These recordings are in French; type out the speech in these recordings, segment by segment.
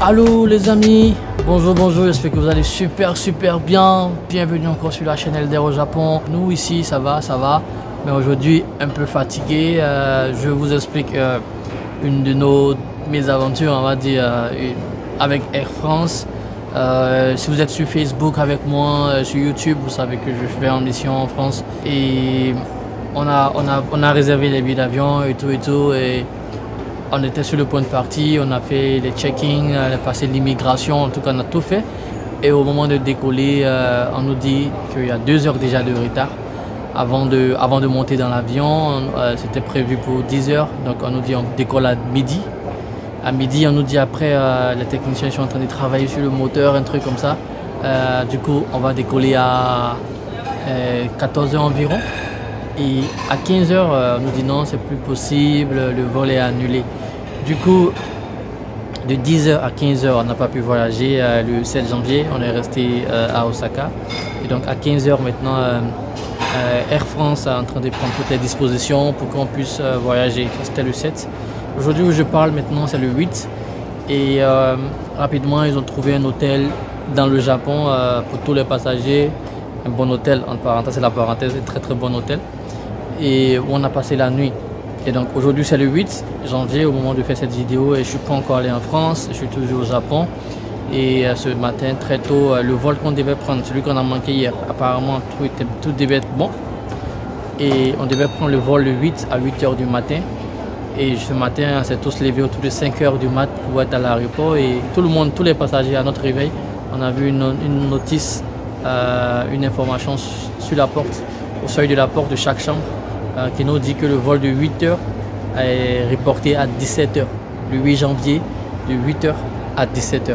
Allô les amis, bonjour, j'espère que vous allez super bien. Bienvenue encore sur la chaîne Elder au Japon. Nous ici ça va, mais aujourd'hui un peu fatigué. Je vous explique une de nos mésaventures, on va dire, avec Air France. Si vous êtes sur Facebook avec moi, sur YouTube, vous savez que je fais en mission en France. Et on a réservé les billets d'avion et tout. Et on était sur le point de partir, on a fait les check-in, on a passé l'immigration, en tout cas on a tout fait. Et au moment de décoller, on nous dit qu'il y a 2 heures déjà de retard avant de monter dans l'avion. C'était prévu pour 10 heures, donc on nous dit on décolle à midi. À midi, on nous dit après, les techniciens sont en train de travailler sur le moteur, un truc comme ça. Du coup, on va décoller à 14 heures environ. Et à 15 heures, on nous dit non, c'est plus possible, le vol est annulé. Du coup, de 10 heures à 15 heures, on n'a pas pu voyager. Le 7 janvier, on est resté à Osaka. Et donc à 15 heures maintenant, Air France est en train de prendre toutes les dispositions pour qu'on puisse voyager. C'était le 7. Aujourd'hui où je parle maintenant, c'est le 8. Et rapidement, ils ont trouvé un hôtel dans le Japon pour tous les passagers. Un bon hôtel, entre parenthèses, c'est la parenthèse, un très bon hôtel. Et où on a passé la nuit. Et donc aujourd'hui c'est le 8 janvier au moment de faire cette vidéo et je suis pas encore allé en France, je suis toujours au Japon. Et ce matin très tôt, le vol qu'on devait prendre, celui qu'on a manqué hier, apparemment tout devait être bon. Et on devait prendre le vol le 8 à 8 h du matin. Et ce matin on s'est tous levés autour de 5 h du mat pour être à l'aéroport. Et tout le monde, tous les passagers à notre réveil, on a vu une notice, une information sur la porte, au seuil de la porte de chaque chambre, qui nous dit que le vol de 8 h est reporté à 17 h, le 8 janvier de 8 h à 17 h.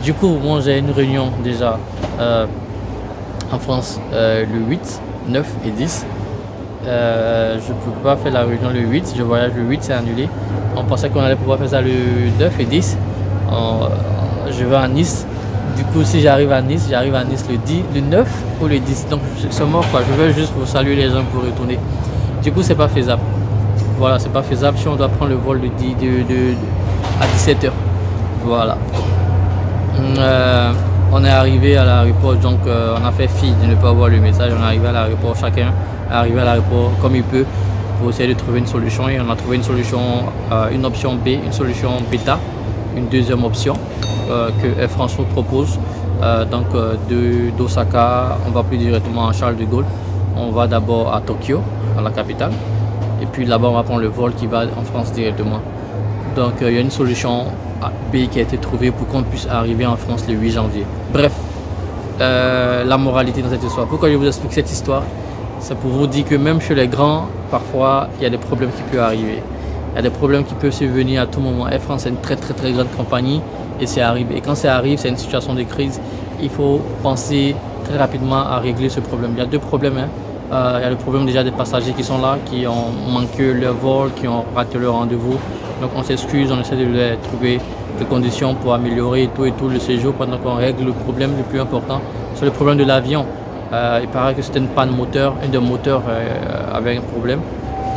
Du coup, moi j'ai une réunion déjà en France le 8, 9 et 10. Je ne peux pas faire la réunion le 8, je voyage le 8, c'est annulé. On pensait qu'on allait pouvoir faire ça le 9 et 10. Je vais à Nice. Du coup, si j'arrive à Nice le 9 ou le 10. Donc, c'est mort quoi. Je vais juste pour saluer les gens pour retourner. Du coup, c'est pas faisable. Voilà, c'est pas faisable si on doit prendre le vol à 17 h. Voilà. On est arrivé à l'aéroport, donc on a fait fi de ne pas voir le message. On est arrivé à l'aéroport, chacun est arrivé à l'aéroport comme il peut pour essayer de trouver une solution. Et on a trouvé une solution, une option B, une solution bêta, une deuxième option que Air France nous propose. Donc d'Osaka, on va plus directement à Charles de Gaulle. On va d'abord à Tokyo, à la capitale. Et puis là-bas, on va prendre le vol qui va en France directement. Donc il y a une solution B qui a été trouvée pour qu'on puisse arriver en France le 8 janvier. Bref, la moralité dans cette histoire. Pourquoi je vous explique cette histoire? C'est pour vous dire que même chez les grands, parfois, il y a des problèmes qui peuvent arriver. Il y a des problèmes qui peuvent survenir à tout moment. Air France est une très grande compagnie et c'est arrivé. Et quand ça arrive, c'est une situation de crise. Il faut penser très rapidement à régler ce problème. Il y a 2 problèmes. Il y a le problème déjà des passagers qui sont là, qui ont manqué leur vol, qui ont raté leur rendez-vous. Donc on s'excuse, on essaie de leur trouver des conditions pour améliorer tout le séjour pendant qu'on règle le problème le plus important. C'est le problème de l'avion. Il paraît que c'était une panne moteur, un des moteurs avait un problème.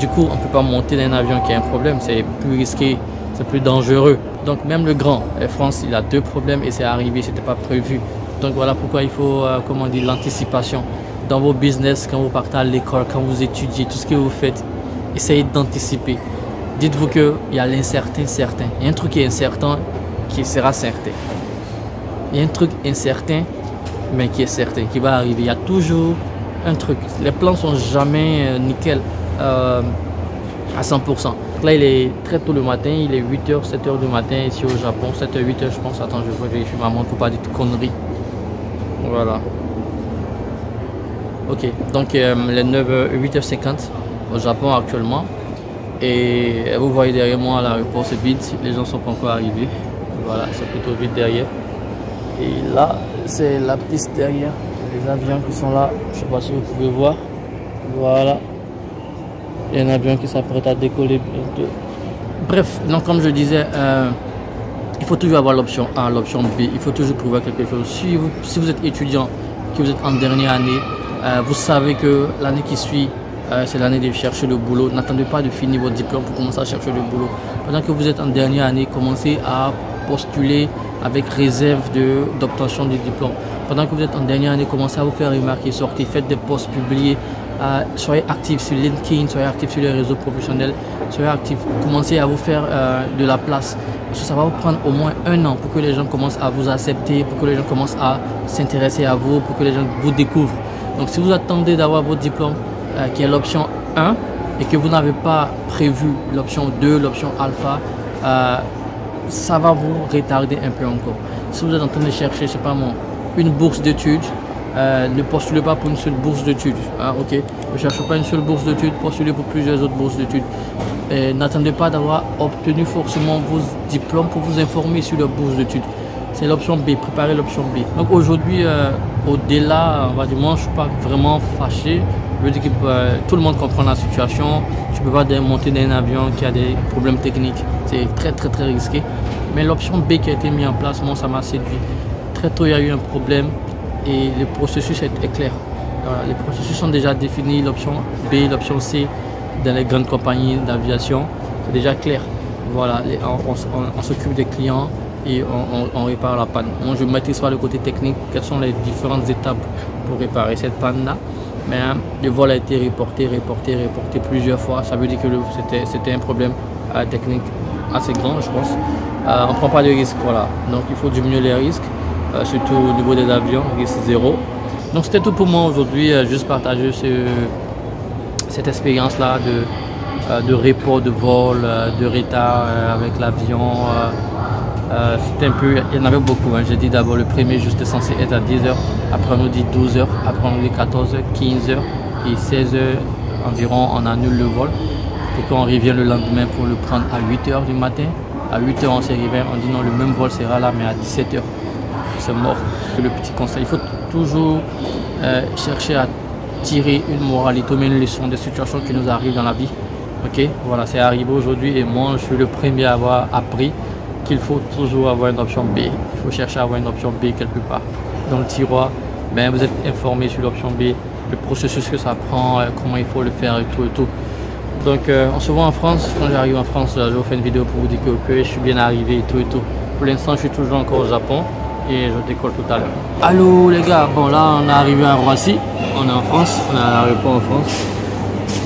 Du coup, on ne peut pas monter dans un avion qui a un problème, c'est plus risqué, c'est plus dangereux. Donc même le grand Air France, il a 2 problèmes et c'est arrivé, c'était pas prévu. Donc voilà pourquoi il faut, comment dire, l'anticipation. Dans vos business, quand vous partez à l'école, quand vous étudiez, tout ce que vous faites, essayez d'anticiper. Dites-vous qu'il y a l'incertain certain. Il y a un truc qui est incertain qui sera certain. Il y a un truc incertain mais qui est certain, qui va arriver. Il y a toujours un truc. Les plans sont jamais nickel à 100%. Là, il est très tôt le matin, il est 8 h, 7 h du matin ici au Japon. 7 h, 8 h, je pense. Attends, je vais vérifier ma montre pour pas dire de conneries. Voilà. Ok, donc les 9 h, 8 h 50 au Japon actuellement. Et vous voyez derrière moi à l'aéroport, c'est vide, les gens sont pas encore arrivés. Voilà, c'est plutôt vide derrière. Et là, c'est la piste derrière, les avions qui sont là, je sais pas si vous pouvez voir. Voilà, il y a un avion qui s'apprête à décoller bientôt. Bref, donc comme je disais, il faut toujours avoir l'option A, l'option B, il faut toujours trouver quelque chose. Si vous êtes étudiant, que vous êtes en dernière année, vous savez que l'année qui suit, c'est l'année de chercher le boulot. N'attendez pas de finir votre diplôme pour commencer à chercher le boulot. Pendant que vous êtes en dernière année, commencez à postuler, avec réserve d'obtention du diplôme. Pendant que vous êtes en dernière année, commencez à vous faire remarquer, sortez, faites des posts publiés, soyez actifs sur LinkedIn, soyez actifs sur les réseaux professionnels, soyez actifs, commencez à vous faire de la place. Parce que ça va vous prendre au moins 1 an pour que les gens commencent à vous accepter, pour que les gens commencent à s'intéresser à vous, pour que les gens vous découvrent. Donc si vous attendez d'avoir votre diplôme, qui est l'option 1, et que vous n'avez pas prévu l'option 2, l'option alpha, ça va vous retarder un peu encore. Si vous êtes en train de chercher, je sais pas moi, une bourse d'études, ne postulez pas pour une seule bourse d'études. Ok, ne cherchez pas une seule bourse d'études, postulez pour plusieurs autres bourses d'études. N'attendez pas d'avoir obtenu forcément vos diplômes pour vous informer sur la bourse d'études. C'est l'option B, préparez l'option B. Donc aujourd'hui, au-delà, on va dire, moi je ne suis pas vraiment fâché. Je veux dire que tout le monde comprend la situation. Tu ne peux pas monter dans un avion qui a des problèmes techniques. C'est très risqué. Mais l'option B qui a été mise en place, moi ça m'a séduit. Très tôt, il y a eu un problème et le processus est clair. Voilà, les processus sont déjà définis. L'option B, l'option C, dans les grandes compagnies d'aviation, c'est déjà clair. Voilà, on s'occupe des clients et on répare la panne. Moi, je ne maîtrise pas le côté technique, quelles sont les différentes étapes pour réparer cette panne-là. Mais le vol a été reporté plusieurs fois. Ça veut dire que c'était un problème technique assez grand, je pense. On ne prend pas de risques, voilà. Donc, il faut diminuer les risques, surtout au niveau des avions, risque 0. Donc, c'était tout pour moi aujourd'hui. Juste partager cette expérience-là de report de vol, de retard avec l'avion. C'était un peu, il y en avait beaucoup. J'ai dit d'abord le premier juste censé être à 10h, après on nous dit 12h, après on nous dit 14h, 15h et 16h environ on annule le vol. Pour qu'on revienne le lendemain pour le prendre à 8h du matin. À 8h on s'est réveillé, on dit non, le même vol sera là mais à 17h. C'est mort. Le petit conseil, il faut toujours chercher à tirer une moralité, une leçon des situations qui nous arrivent dans la vie. Ok, voilà, c'est arrivé aujourd'hui et moi je suis le premier à avoir appris qu'il faut toujours avoir une option B. Il faut chercher à avoir une option B quelque part dans le tiroir. Mais vous êtes informé sur l'option B, le processus que ça prend, comment il faut le faire et tout. Donc on se voit en France. Quand j'arrive en France, je vous fais une vidéo pour vous dire que je suis bien arrivé et tout. Pour l'instant, je suis toujours encore au Japon et je décolle tout à l'heure. Allô les gars, bon là on est arrivé à Roissy, on est en France, on est à l'aéroport en France.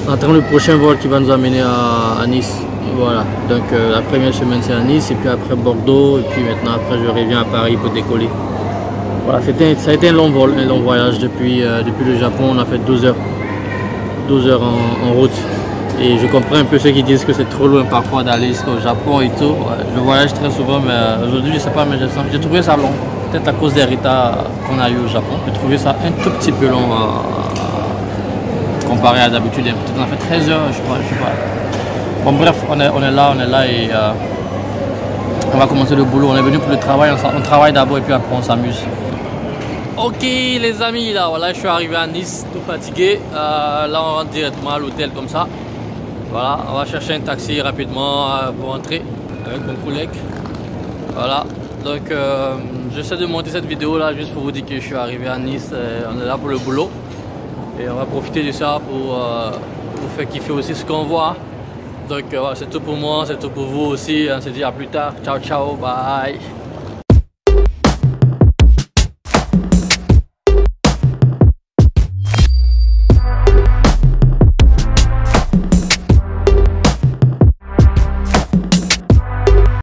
On attend le prochain vol qui va nous amener à Nice. Voilà, donc la première semaine c'est à Nice et puis après Bordeaux et puis maintenant après je reviens à Paris pour décoller. Voilà, ça a été un long vol, un long voyage depuis le Japon. On a fait 12 heures en route et je comprends un peu ceux qui disent que c'est trop loin parfois d'aller jusqu'au Japon et tout. Ouais, je voyage très souvent mais aujourd'hui je sais pas, mais j'ai trouvé ça long, peut-être à cause des retards qu'on a eu au Japon. J'ai trouvé ça un tout petit peu long comparé à d'habitude. Peut-être on a fait 13 heures, je sais pas. Bon bref, on est là et on va commencer le boulot. On est venu pour le travail, on travaille d'abord et puis après on s'amuse. Ok les amis, là voilà, je suis arrivé à Nice tout fatigué. Là on rentre directement à l'hôtel comme ça. Voilà, on va chercher un taxi rapidement pour entrer avec mon collègue. Voilà, donc j'essaie de monter cette vidéo là juste pour vous dire que je suis arrivé à Nice. On est là pour le boulot et on va profiter de ça pour faire kiffer aussi ce qu'on voit. Donc voilà, c'est tout pour moi, c'est tout pour vous aussi. On se dit à plus tard. Ciao, ciao, bye.